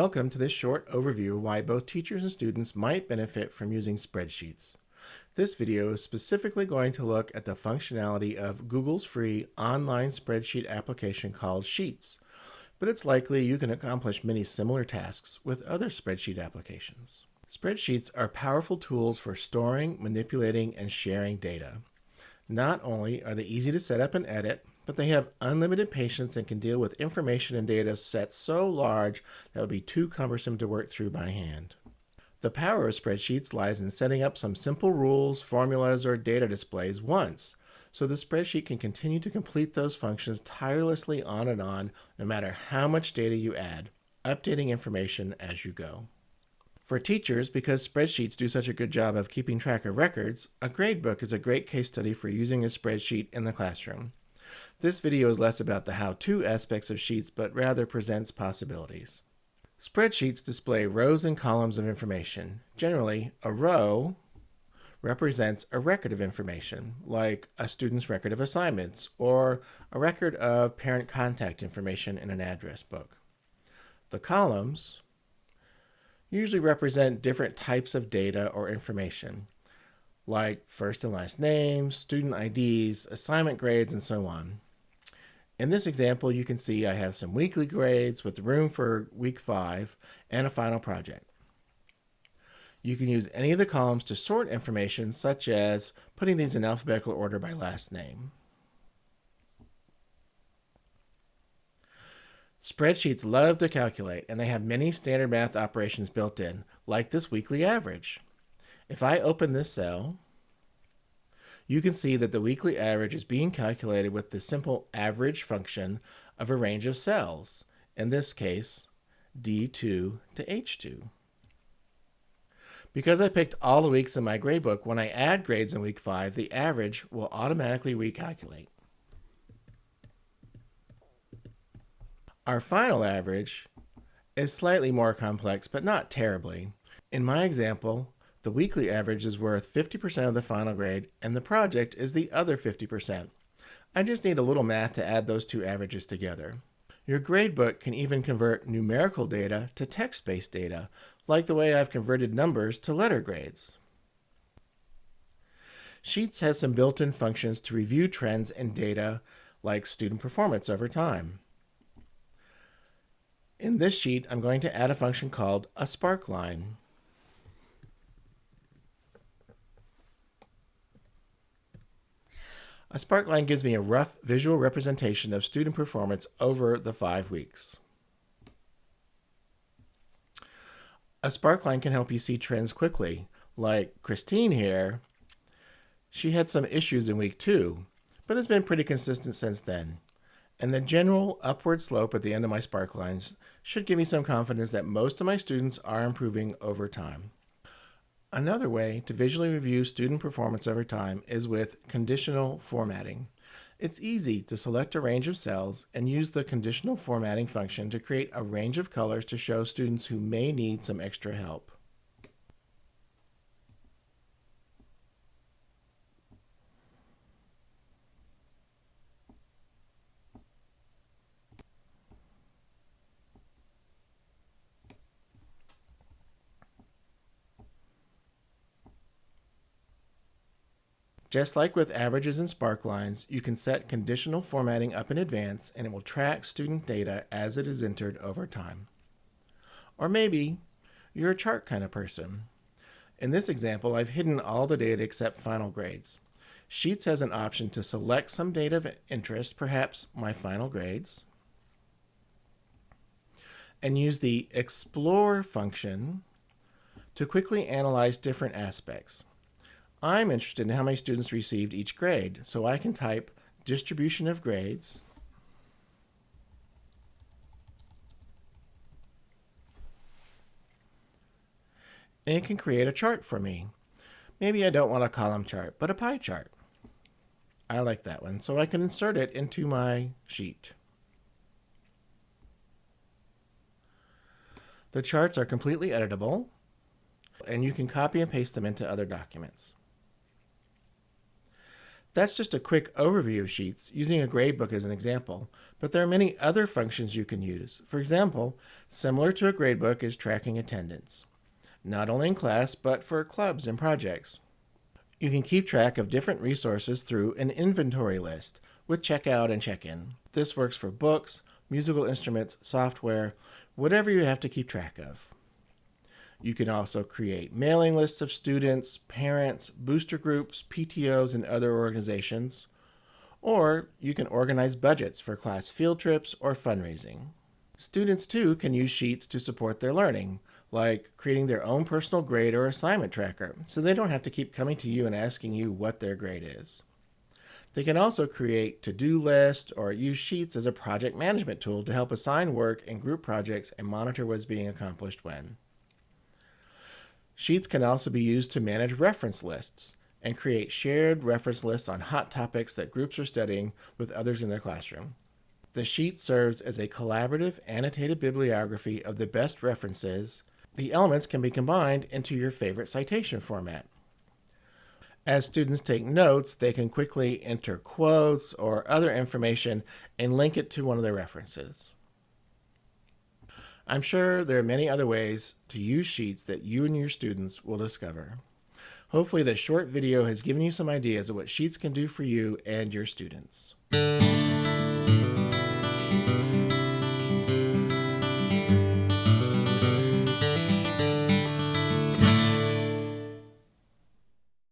Welcome to this short overview of why both teachers and students might benefit from using spreadsheets. This video is specifically going to look at the functionality of Google's free online spreadsheet application called Sheets, but it's likely you can accomplish many similar tasks with other spreadsheet applications. Spreadsheets are powerful tools for storing, manipulating, and sharing data. Not only are they easy to set up and edit, but they have unlimited patience and can deal with information and data sets so large that would be too cumbersome to work through by hand. The power of spreadsheets lies in setting up some simple rules, formulas, or data displays once, so the spreadsheet can continue to complete those functions tirelessly on and on, no matter how much data you add, updating information as you go. For teachers, because spreadsheets do such a good job of keeping track of records, a gradebook is a great case study for using a spreadsheet in the classroom. This video is less about the how-to aspects of Sheets, but rather presents possibilities. Spreadsheets display rows and columns of information. Generally, a row represents a record of information, like a student's record of assignments, or a record of parent contact information in an address book. The columns usually represent different types of data or information, like first and last names, student IDs, assignment grades, and so on. In this example, you can see I have some weekly grades with room for week 5 and a final project. You can use any of the columns to sort information, such as putting these in alphabetical order by last name. Spreadsheets love to calculate, and they have many standard math operations built in, like this weekly average. If I open this cell, you can see that the weekly average is being calculated with the simple average function of a range of cells, in this case, D2 to H2. Because I picked all the weeks in my gradebook, when I add grades in week 5, the average will automatically recalculate. Our final average is slightly more complex, but not terribly. In my example, the weekly average is worth 50% of the final grade, and the project is the other 50%. I just need a little math to add those two averages together. Your gradebook can even convert numerical data to text-based data, like the way I've converted numbers to letter grades. Sheets has some built-in functions to review trends and data, like student performance over time. In this sheet, I'm going to add a function called a sparkline. A sparkline gives me a rough visual representation of student performance over the 5 weeks. A sparkline can help you see trends quickly, like Christine here. She had some issues in week 2, but has been pretty consistent since then. And the general upward slope at the end of my sparklines should give me some confidence that most of my students are improving over time. Another way to visually review student performance over time is with conditional formatting. It's easy to select a range of cells and use the conditional formatting function to create a range of colors to show students who may need some extra help. Just like with averages and sparklines, you can set conditional formatting up in advance and it will track student data as it is entered over time. Or maybe you're a chart kind of person. In this example, I've hidden all the data except final grades. Sheets has an option to select some data of interest, perhaps my final grades, and use the Explore function to quickly analyze different aspects. I'm interested in how many students received each grade, so I can type distribution of grades, and it can create a chart for me. Maybe I don't want a column chart, but a pie chart. I like that one, so I can insert it into my sheet. The charts are completely editable, and you can copy and paste them into other documents. That's just a quick overview of Sheets using a gradebook as an example, but there are many other functions you can use. For example, similar to a gradebook is tracking attendance, not only in class, but for clubs and projects. You can keep track of different resources through an inventory list with checkout and check-in. This works for books, musical instruments, software, whatever you have to keep track of. You can also create mailing lists of students, parents, booster groups, PTOs, and other organizations. Or you can organize budgets for class field trips or fundraising. Students, too, can use Sheets to support their learning, like creating their own personal grade or assignment tracker, so they don't have to keep coming to you and asking you what their grade is. They can also create to-do lists or use Sheets as a project management tool to help assign work and group projects and monitor what's being accomplished when. Sheets can also be used to manage reference lists and create shared reference lists on hot topics that groups are studying with others in their classroom. The sheet serves as a collaborative, annotated bibliography of the best references. The elements can be combined into your favorite citation format. As students take notes, they can quickly enter quotes or other information and link it to one of their references. I'm sure there are many other ways to use Sheets that you and your students will discover. Hopefully this short video has given you some ideas of what Sheets can do for you and your students.